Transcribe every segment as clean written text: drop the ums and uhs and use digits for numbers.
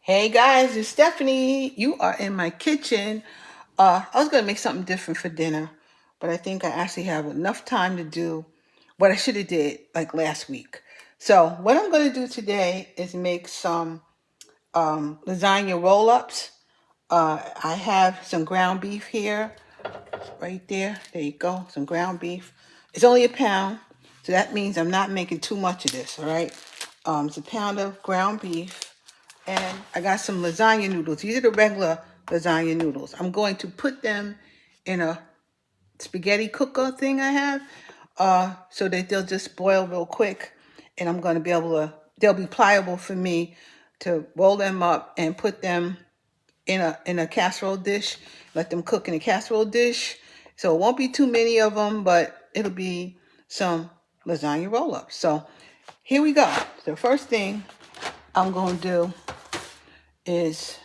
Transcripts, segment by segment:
Hey guys, it's Stephanie. You are in my kitchen. I was gonna make something different for dinner, but I think I actually have enough time to do what I should have did like last week. So what I'm gonna do today is make some lasagna roll ups. I have some ground beef here, right there. There you go, some ground beef. It's only a pound, so that means I'm not making too much of this. All right, it's a pound of ground beef. And I got some lasagna noodles. These are the regular lasagna noodles. I'm going to put them in a spaghetti cooker thing I have, so that they'll just boil real quick. And I'm going to be able to, they'll be pliable for me to roll them up and put them in a casserole dish. Let them cook in a casserole dish. So it won't be too many of them, but it'll be some lasagna roll-ups. So here we go. The first thing I'm going to do is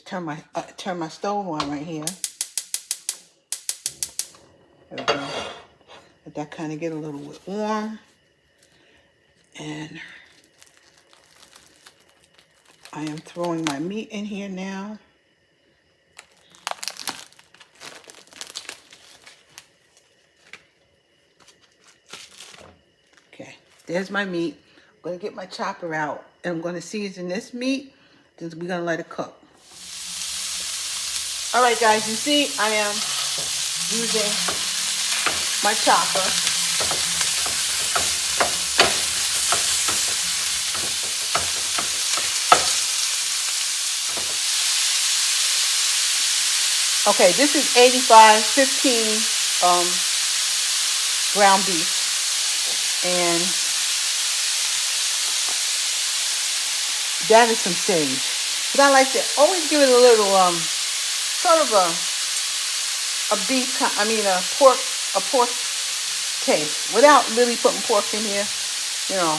turn my stove on right here. There we go. Let that kind of get a little bit warm. And I am throwing my meat in here now. Okay, there's my meat. I'm going to get my chopper out and I'm going to season this meat. We're going to let it cook. All right, guys, you see I am using my chopper. Okay, this is 85/15 ground beef. And that is some sage. But I like to always give it a little sort of a beef, a pork taste without really putting pork in here, you know.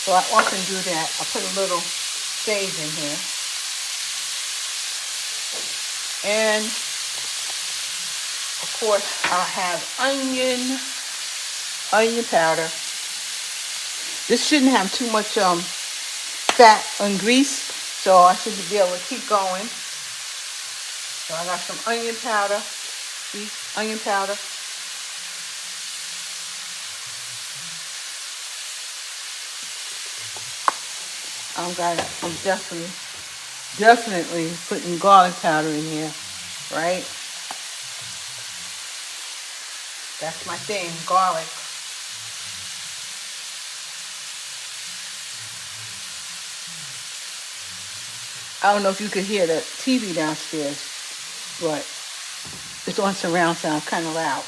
So I often do that. I put a little sage in here. And of course I'll have onion powder. This shouldn't have too much fat and grease, so I should be able to keep going. So I got some onion powder, onion powder. I'm definitely putting garlic powder in here, right? That's my thing, garlic. I don't know if you could hear the TV downstairs, but it's on surround sound, kind of loud.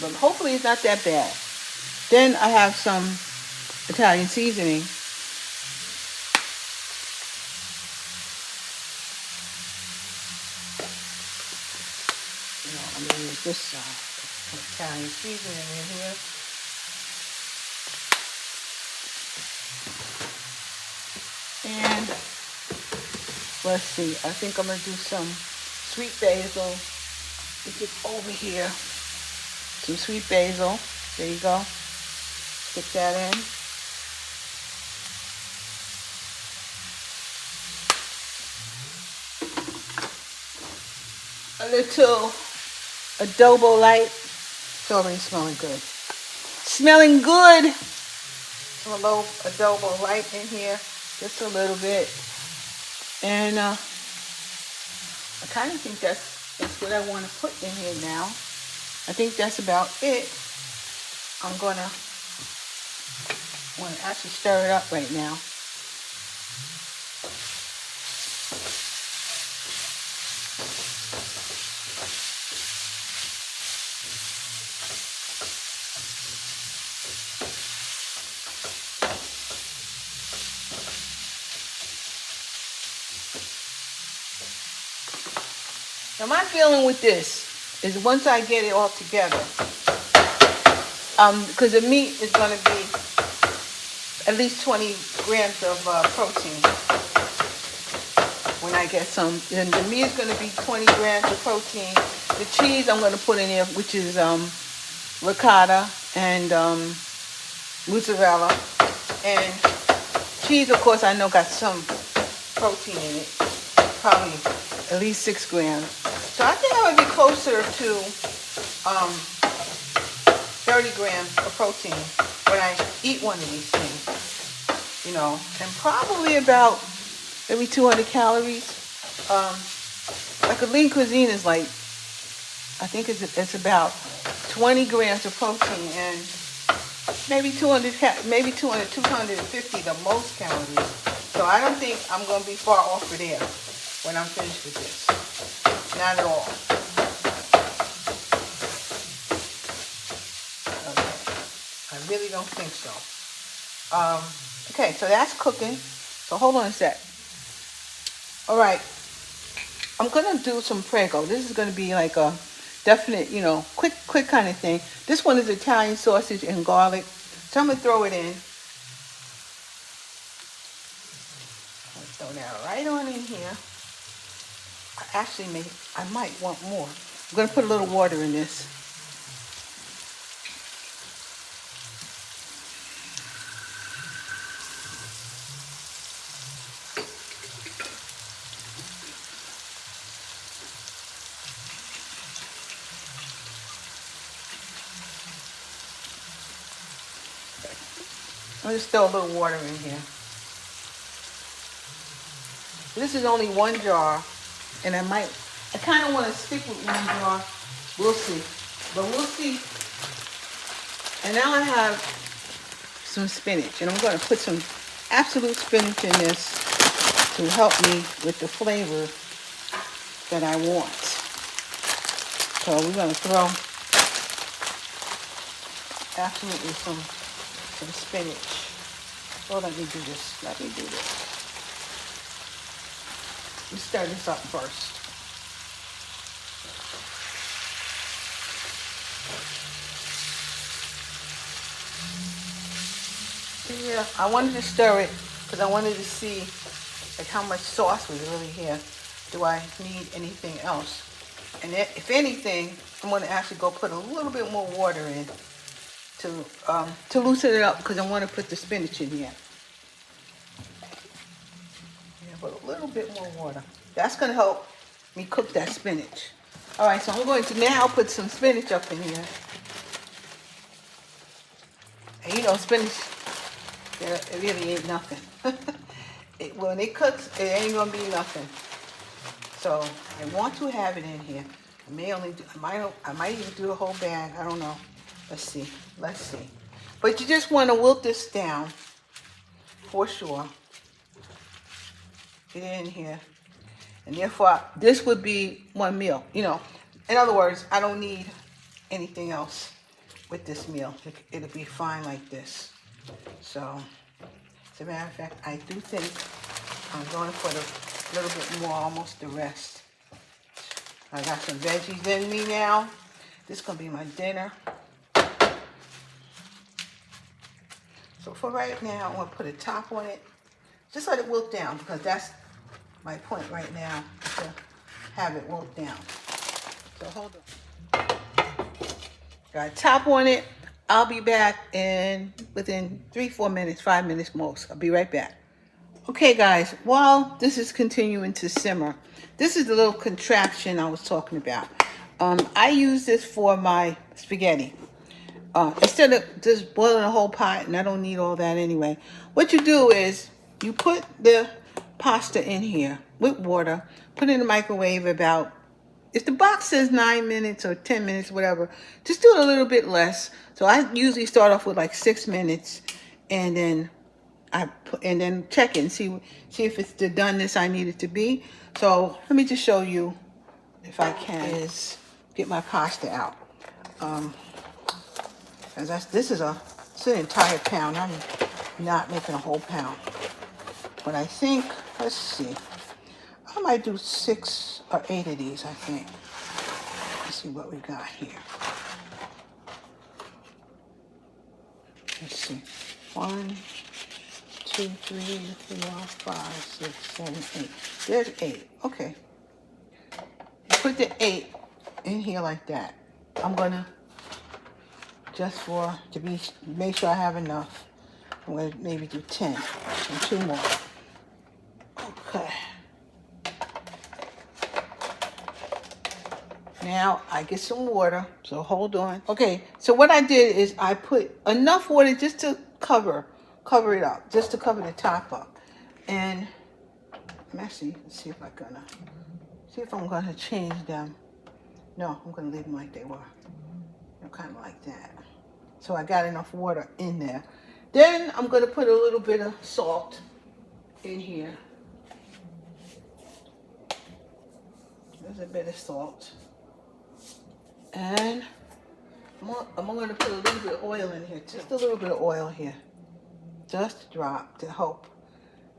But hopefully it's not that bad. Then I have some Italian seasoning. I'm going to use this Italian seasoning in here. And let's see, I think I'm going to do some sweet basil, which is over here. Some sweet basil. There you go. Stick that in. A little adobo light. It's already smelling good. Smelling good. Some little adobo light in here. Just a little bit. And I kind of think that's what I want to put in here now. I think that's about it. I'm going to actually stir it up right now. Now my feeling with this is once I get it all together, because the meat is going to be at least 20 grams of protein. When I get some, then the meat is going to be 20 grams of protein. The cheese I'm going to put in there, which is ricotta and mozzarella and cheese, of course, I know got some protein in it, probably at least 6 grams. So I think I would be closer to 30 grams of protein when I eat one of these things, you know, and probably about maybe 200 calories. Like a lean cuisine is like, I think it's about 20 grams of protein and maybe 250 the most calories. So I don't think I'm going to be far off of there when I'm finished with this. Not at all. Okay. I really don't think so. Okay, so that's cooking. So hold on a sec. All right. I'm going to do some Prego. This is going to be like a definite, you know, quick kind of thing. This one is Italian sausage and garlic. So I'm going to throw it in. Throw that right on in here. I might want more. I'm going to put a little water in this. I'll just throw a little water in here. This is only one jar, and I kind of want to stick with one jar. We'll see. But we'll see. And now I have some spinach, and I'm going to put some absolute spinach in this to help me with the flavor that I want. So we're going to throw absolutely some spinach. Oh, let me do this. Let me stir this up first. Yeah, I wanted to stir it because I wanted to see like how much sauce was really here. Do I need anything else? And if anything, I'm going to actually go put a little bit more water in to loosen it up because I want to put the spinach in here. Yeah, put a little bit more water. That's going to help me cook that spinach. All right, so I'm going to now put some spinach up in here. And you know, spinach, it really ain't nothing. When it cooks, it ain't going to be nothing. So I want to have it in here. I might even do the whole bag. I don't know. Let's see. But you just want to wilt this down for sure. Get it in here. And therefore, this would be one meal. You know, in other words, I don't need anything else with this meal. It'll be fine like this. So, as a matter of fact, I do think I'm going to put a little bit more, almost the rest. I got some veggies in me now. This is going to be my dinner. So for right now, I'm going to put a top on it. Just let it wilt down because that's my point right now, to have it wilt down. So hold on. Got a top on it. I'll be back within 3-4 minutes, 5 minutes most. I'll be right back. Okay, guys, while this is continuing to simmer, this is the little contraption I was talking about. I use this for my spaghetti. Instead of just boiling a whole pot, and I don't need all that anyway, what you do is you put the pasta in here with water, put it in the microwave about, if the box says 9 minutes or 10 minutes, whatever, just do it a little bit less. So I usually start off with like 6 minutes, and then check it and see if it's the doneness I need it to be. So let me just show you, if I can, is get my pasta out. This is an entire pound. I'm not making a whole pound. But I think, let's see, I might do 6 or 8 of these, I think. Let's see what we got here. Let's see. 1, 2, 3, 4, 5, 6, 7, 8. There's 8. Okay. Put the 8 in here like that. I'm gonna, make sure I have enough. I'm going to maybe do 10 and 2 more. Okay. Now I get some water, so hold on. Okay, so what I did is I put enough water just to cover it up, just to cover the top up. And let's see if I'm gonna change them. No, I'm gonna leave them like they were. They're kind of like that. So I got enough water in there. Then I'm gonna put a little bit of salt in here. There's a bit of salt. And I'm going to put a little bit of oil in here, just a little bit of oil here, just a drop to help,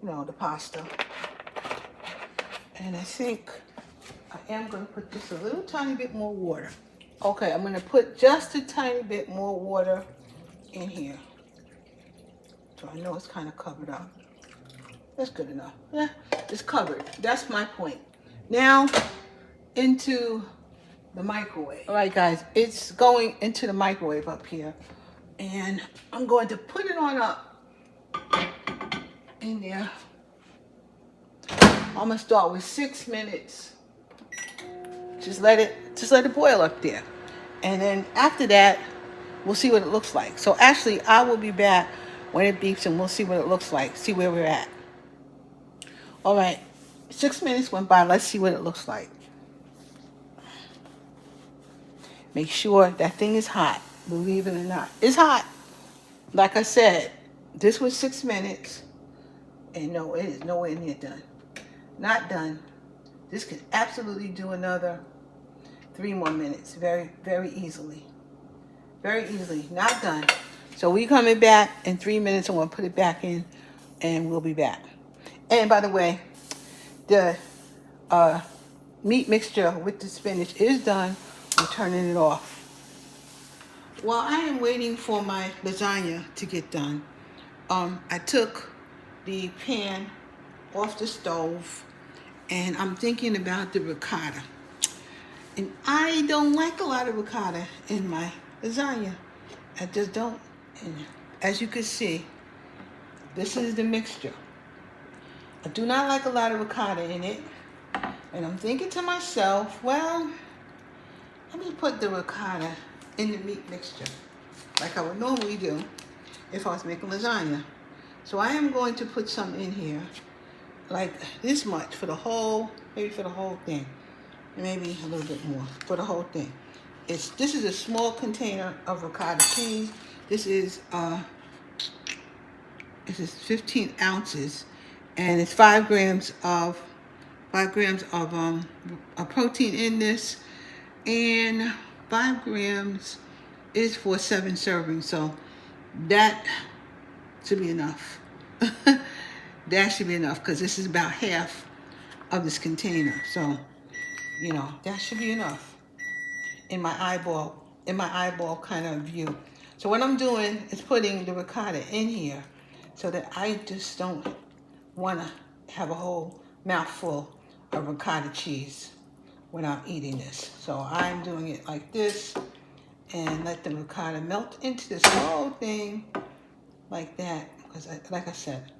the pasta. And I think I am going to put just a little tiny bit more water. Okay, I'm going to put just a tiny bit more water in here. So I know it's kind of covered up. That's good enough. Yeah, it's covered. That's my point. Now into the microwave. All right, guys, it's going into the microwave up here. And I'm going to put it on up in there. I'm gonna start with 6 minutes. Just let it boil up there. And then after that, we'll see what it looks like. So actually, I will be back when it beeps and we'll see what it looks like, see where we're at. All right, 6 minutes went by. Let's see what it looks like. Make sure that thing is hot, believe it or not. It's hot. Like I said, this was 6 minutes, and no, it is nowhere near done. Not done. This could absolutely do another 3 more minutes, very, very easily. Very easily, not done. So we coming back in 3 minutes. I'm gonna put it back in, and we'll be back. And by the way, the meat mixture with the spinach is done. I'm turning it off. While I am waiting for my lasagna to get done, I took the pan off the stove and I'm thinking about the ricotta. And I don't like a lot of ricotta in my lasagna. I just don't. And as you can see, this is the mixture. I do not like a lot of ricotta in it. And I'm thinking to myself, well, let me put the ricotta in the meat mixture like I would normally do if I was making lasagna. So I am going to put some in here, like this much for the whole, maybe for the whole thing, maybe a little bit more for the whole thing. This is a small container of ricotta cheese. This is 15 ounces, and it's 5 grams of a protein in this, and 5 grams is for 7 servings. So that should be enough. That should be enough because this is about half of this container. So, that should be enough in my eyeball kind of view. So what I'm doing is putting the ricotta in here so that I just don't want to have a whole mouthful of ricotta cheese when I'm eating this. So I'm doing it like this and let the ricotta melt into this whole thing like that. Because like I said,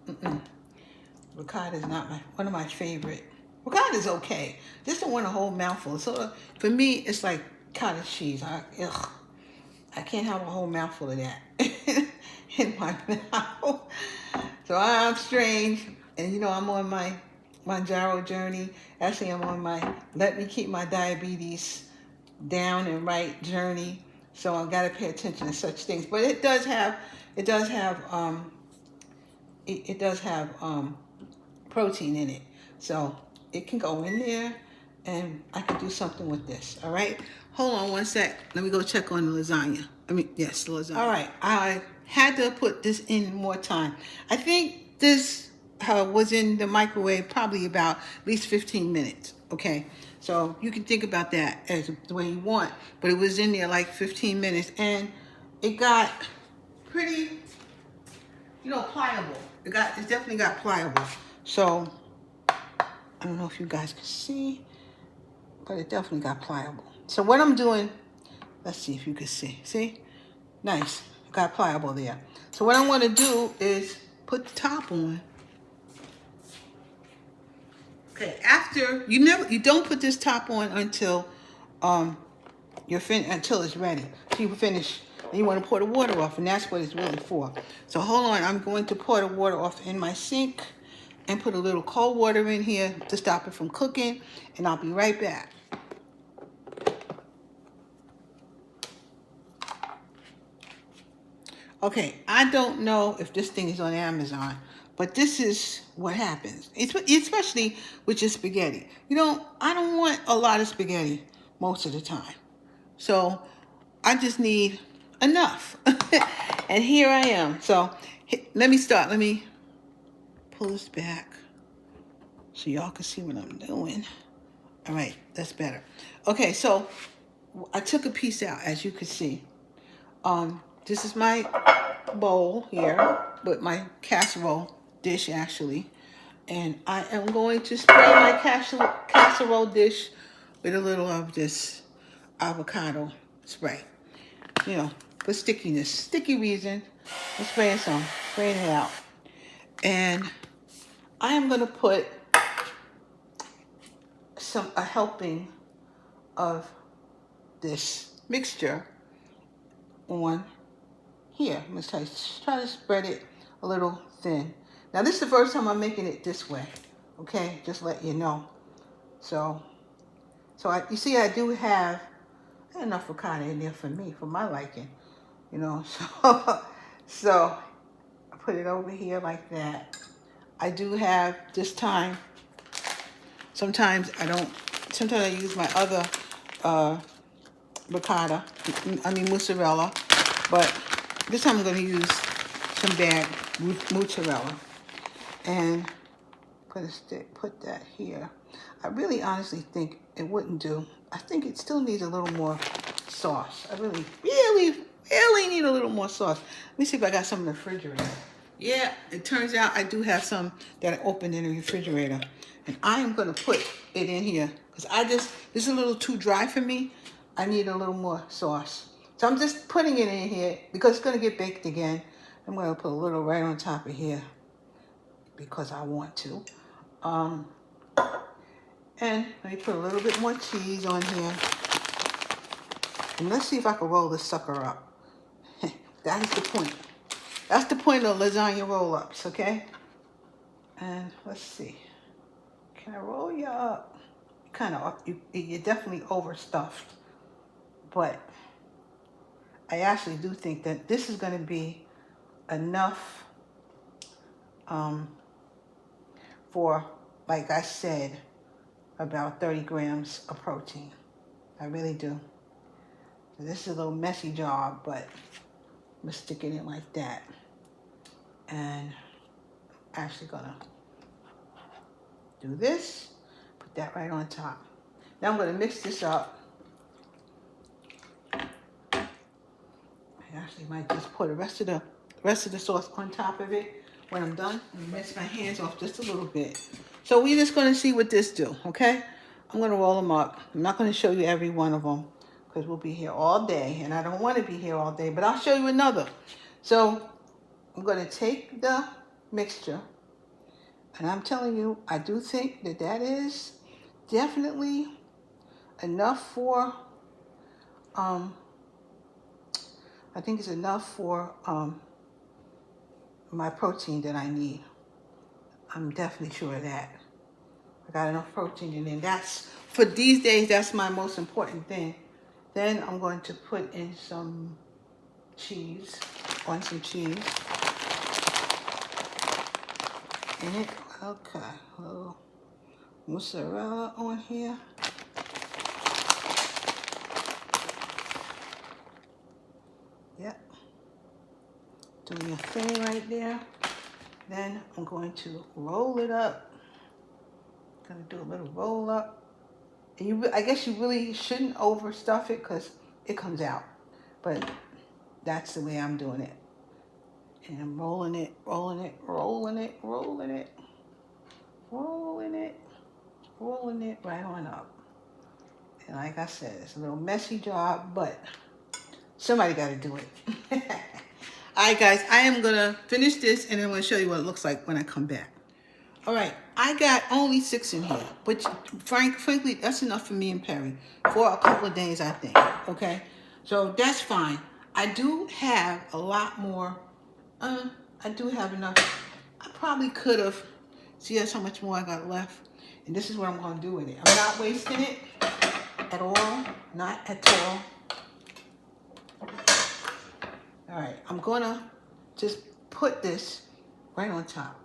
ricotta is not one of my favorite. Ricotta is okay. Just don't want a whole mouthful. So for me, it's like cottage cheese. I can't have a whole mouthful of that in my mouth. So I'm strange, and I'm on my gyro journey. Actually, I'm on my let me keep my diabetes down and right journey. So I've got to pay attention to such things. But it does have protein in it, so it can go in there, and I can do something with this. All right, hold on one sec. Let me go check on the lasagna. Yes, the lasagna. All right, I had to put this in more time. I think this was in the microwave probably about at least 15 minutes. Okay, so you can think about that as the way you want, but it was in there like 15 minutes, and it got pretty, pliable. It definitely got pliable. So I don't know if you guys can see, but it definitely got pliable. So what I'm doing, let's see if you can see. See? Nice. It got pliable there. So So what I want to do is put the top on. Okay, after you don't put this top on until until it's ready. So you finish and you want to pour the water off, and that's what it's really for. So hold on, I'm going to pour the water off in my sink and put a little cold water in here to stop it from cooking, and I'll be right back. Okay, I don't know if this thing is on Amazon, but this is what happens. Especially with your spaghetti. I don't want a lot of spaghetti most of the time. So I just need enough. And here I am. So let me start. Let me pull this back so y'all can see what I'm doing. All right, that's better. Okay, so I took a piece out, as you can see. This is my bowl here with my casserole dish, actually. And I am going to spray my casserole dish with a little of this avocado spray. For stickiness. Sticky reason. I'm spraying it out. And I am going to put a helping of this mixture on here. I'm going to try to spread it a little thin. Now, this is the first time I'm making it this way. Okay? Just let you know. So you see, I do have enough ricotta in there for me, for my liking. So I put it over here like that. I do have this time. Sometimes I use my other mozzarella, but this time I'm going to use some bag mozzarella and put that here. I really honestly think it wouldn't do. I think it still needs a little more sauce. I really, really, really need a little more sauce. Let me see if I got some in the refrigerator. Yeah, it turns out I do have some that I opened in the refrigerator. And I am going to put it in here because this is a little too dry for me. I need a little more sauce. So I'm just putting it in here because it's going to get baked again. I'm going to put a little right on top of here because I want to. And let me put a little bit more cheese on here. And let's see if I can roll this sucker up. That is the point. That's the point of lasagna roll ups, okay? And let's see. Can I roll you up? Kind of, you're definitely overstuffed. But I actually do think that this is going to be enough for, like I said, about 30 grams of protein. I really do. So this is a little messy job, but I'm going to stick it in like that. And I'm actually going to do this, put that right on top. Now I'm going to mix this up. I actually might just pour the rest of the sauce on top of it when I'm done. And rinse my hands off just a little bit. So we're just going to see what this do, okay? I'm going to roll them up. I'm not going to show you every one of them because we'll be here all day, and I don't want to be here all day, but I'll show you another. So I'm going to take the mixture, and I'm telling you, I do think that is definitely enough for, I think it's enough for my protein that I need. I'm definitely sure of that. I got enough protein in there. That's, for these days, that's my most important thing. Then I'm going to put in some cheese, in it. Okay, a little mozzarella on here. Yep. Doing a thing right there. Then I'm going to roll it up. Gonna do a little roll up. And I guess you really shouldn't overstuff it because it comes out. But that's the way I'm doing it. And I'm rolling it, rolling it, rolling it, rolling it, rolling it, rolling it right on up. And like I said, it's a little messy job, but somebody got to do it. All right, guys, I am gonna finish this and then I'm gonna show you what it looks like when I come back. All right, I got only 6 in here, which frankly, that's enough for me and Perry for a couple of days, I think. Okay, so that's fine. I do have a lot more. I do have enough. I probably could have. See, that's how much more I got left, and this is what I'm gonna do with it. I'm not wasting it at all, not at all. All right, I'm gonna just put this right on top.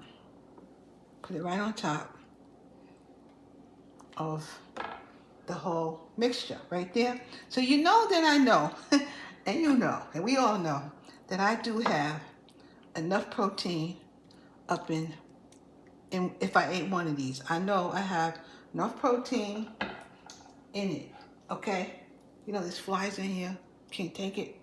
Put it right on top of the whole mixture right there. So you know that I know, and you know, and we all know that I do have enough protein up in if I ate one of these. I know I have enough protein in it, okay? You know, there's flies in here, can't take it.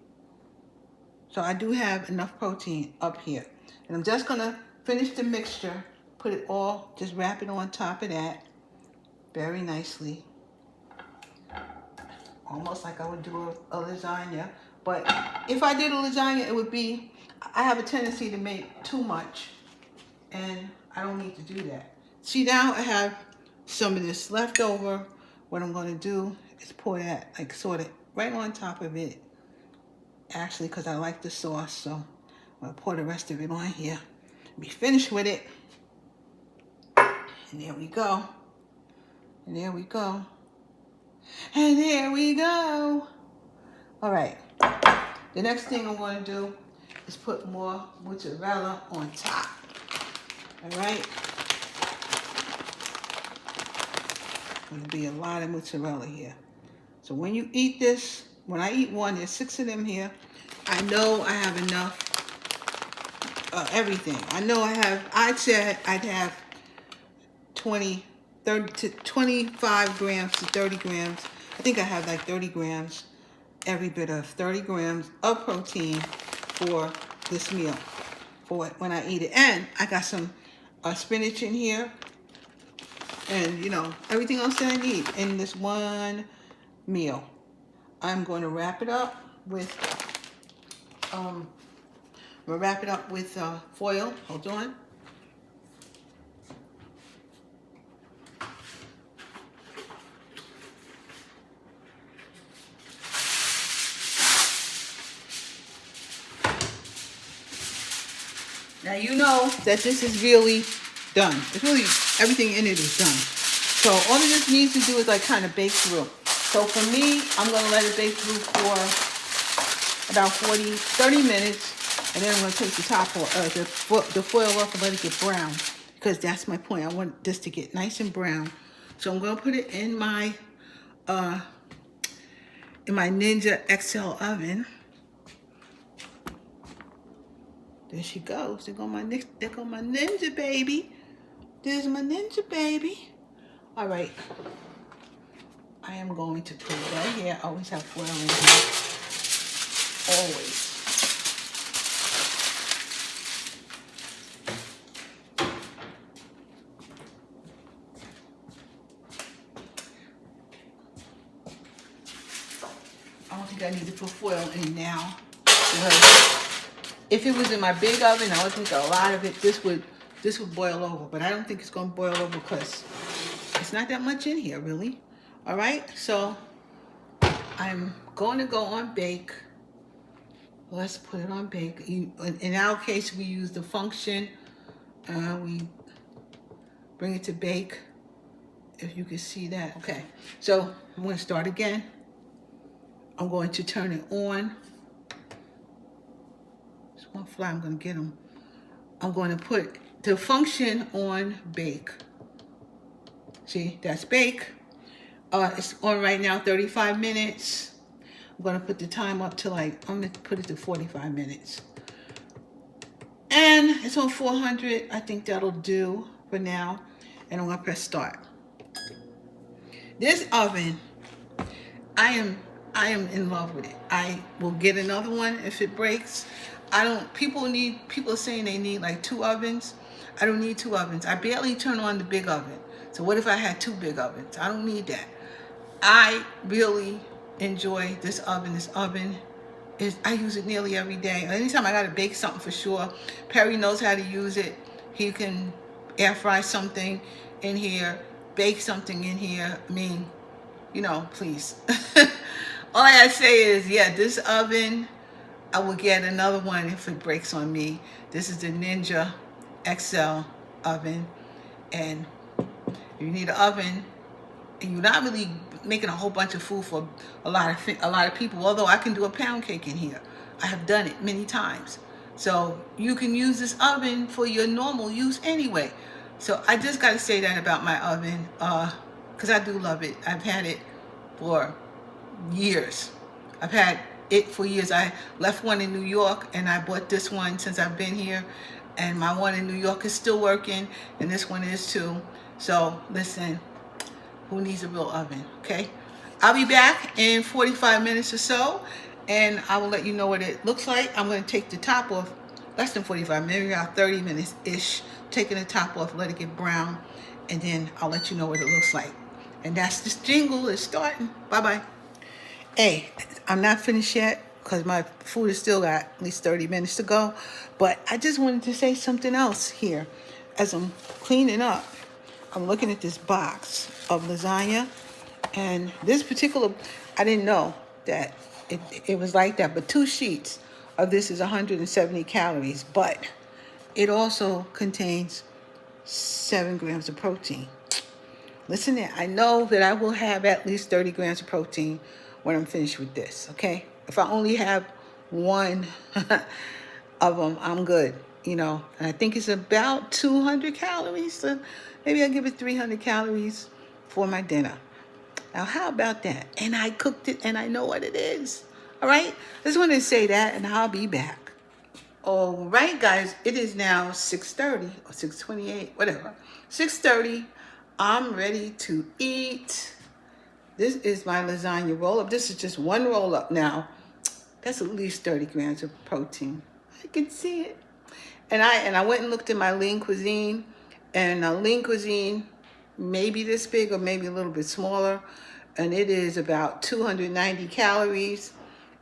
So I do have enough protein up here. And I'm just gonna finish the mixture, put it all, just wrap it on top of that very nicely. Almost like I would do a lasagna. But if I did a lasagna, it would be, I have a tendency to make too much and I don't need to do that. See, now I have some of this left over. What I'm gonna do is pour that, like sort of right on top of it. Actually, because I like the sauce, so I'm gonna pour the rest of it on here. Be finished with it. And there we go. And there we go. And there we go. All right. The next thing I'm going to do is put more mozzarella on top. All right. Going to be a lot of mozzarella here. So when you eat this, when I eat one, there's 6 of them here. I know I have enough everything. I know I'd say I'd have 30 to 25 grams to 30 grams. I think I have like 30 grams, every bit of 30 grams of protein for this meal, for when I eat it. And I got some spinach in here and, you know, everything else that I need in this one meal. I'm going to wrap it up with, foil. Hold on. Now you know that this is really done. It's really, everything in it is done. So all of this needs to do is like kind of bake through. So for me, I'm going to let it bake through for about 30 minutes. And then I'm going to take the top off, the foil off and let it get brown. Because that's my point. I want this to get nice and brown. So I'm going to put it in my Ninja XL oven. There she goes. There go my Ninja baby. There's my Ninja baby. All right. I am going to put it right here. I always have foil in here. Always. I don't think I need to put foil in now. Because if it was in my big oven, I would think a lot of it, this would boil over. But I don't think it's going to boil over because it's not that much in here, really. All right, so I'm going to go on bake. Let's put it on bake. In our case, we use the function. We bring it to bake. If you can see that. Okay, so I'm going to start again. I'm going to turn it on. There's one fly, I'm going to get them. I'm going to put the function on bake. See, that's bake. It's on right now, 35 minutes. I'm going to put the time up to I'm going to put it to 45 minutes. And it's on 400. I think that'll do for now. And I'm going to press start. This oven, I am in love with it. I will get another one if it breaks. People are saying they need like 2 ovens. I don't need 2 ovens. I barely turn on the big oven. So what if I had 2 big ovens? I don't need that. I really enjoy this oven. This oven I use it nearly every day. Anytime I got to bake something for sure. Perry knows how to use it. He can air fry something in here, bake something in here. I mean, please. All I gotta say is, yeah, this oven, I will get another one if it breaks on me. This is the Ninja XL oven. And if you need an oven, and you're not really making a whole bunch of food for a lot of people, although I can do a pound cake in here. I have done it many times. So you can use this oven for your normal use anyway. So I just got to say that about my oven, because I do love it. I've had it for years. I've had it for years. I left one in New York and I bought this one since I've been here. And my one in New York is still working, and this one is too. So listen, who needs a real oven, okay? I'll be back in 45 minutes or so, and I will let you know what it looks like. I'm going to take the top off, less than 45, maybe about 30 minutes-ish, taking the top off, let it get brown, and then I'll let you know what it looks like. And that's this jingle is starting. Bye-bye. Hey, I'm not finished yet because my food has still got at least 30 minutes to go, but I just wanted to say something else here. As I'm cleaning up, I'm looking at this box of lasagna, and this particular, I didn't know that it was like that, but 2 sheets of this is 170 calories, but it also contains 7 grams of protein. Listen there, I know that I will have at least 30 grams of protein when I'm finished with this, okay? If I only have one of them, I'm good, and I think it's about 200 calories, so maybe I'll give it 300 calories for my dinner. Now, how about that? And I cooked it, and I know what it is. All right? I just wanted to say that, and I'll be back. All right, guys. It is now 6:30 or 6:28, whatever. 6:30. I'm ready to eat. This is my lasagna roll up. This is just one roll up now. That's at least 30 grams of protein. I can see it. And I went and looked at my Lean Cuisine, and Lean Cuisine maybe this big or maybe a little bit smaller, and it is about 290 calories,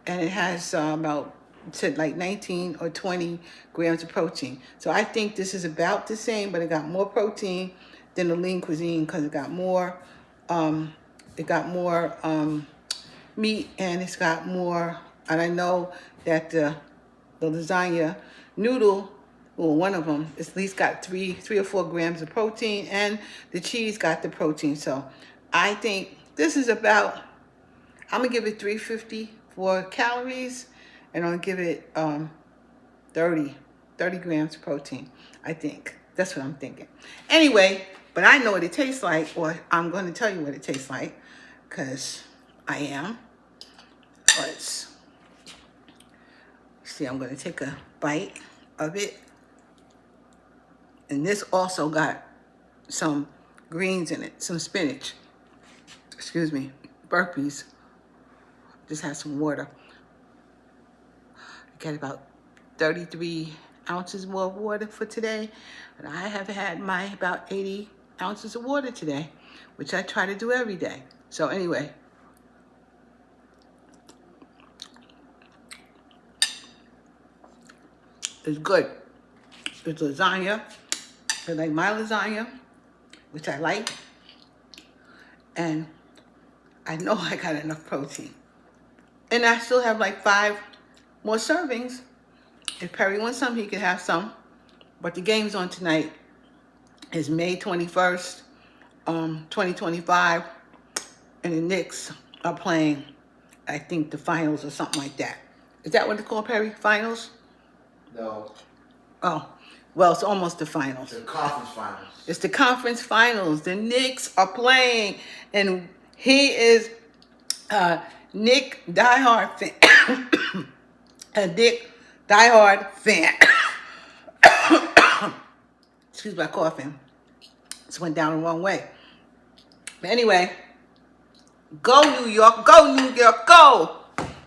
and it has about said like 19 or 20 grams of protein. So I think this is about the same, but it got more protein than the Lean Cuisine because it got more meat, and it's got more. And I know that the lasagna noodle, well, one of them at least got three or 4 grams of protein, and the cheese got the protein. So I think this is about, I'm gonna give it 350 for calories, and I'm gonna give it 30 grams of protein. I think that's what I'm thinking. Anyway, but I know what it tastes like, or I'm going to tell you what it tastes like, because I am. Let's see, I'm going to take a bite of it. And this also got some greens in it, some spinach. Excuse me, burpees. Just had some water. I got about 33 ounces more of water for today. And I have had my about 80 ounces of water today, which I try to do every day. So anyway, it's good. It's lasagna. I like my lasagna, which I like. And I know I got enough protein. And I still have like 5 more servings. If Perry wants some, he can have some. But the game's on tonight. It's May 21st, 2025. And the Knicks are playing, I think, the finals or something like that. Is that what it's called, Perry? Finals? No. Oh, well, it's almost the finals. The conference finals. It's the conference finals. The Knicks are playing. And he is Nick diehard fan. A Dick diehard fan. Excuse my coughing. This went down the wrong way. But anyway, go New York, go New York, go.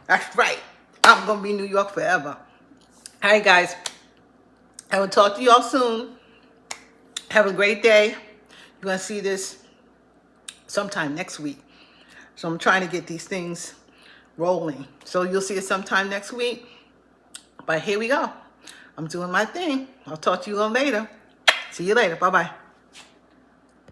That's right. I'm going to be in New York forever. All right, guys. I will talk to y'all soon. Have a great day. You're going to see this sometime next week. So I'm trying to get these things rolling. So you'll see it sometime next week. But here we go. I'm doing my thing. I'll talk to you all later. See you later. Bye-bye.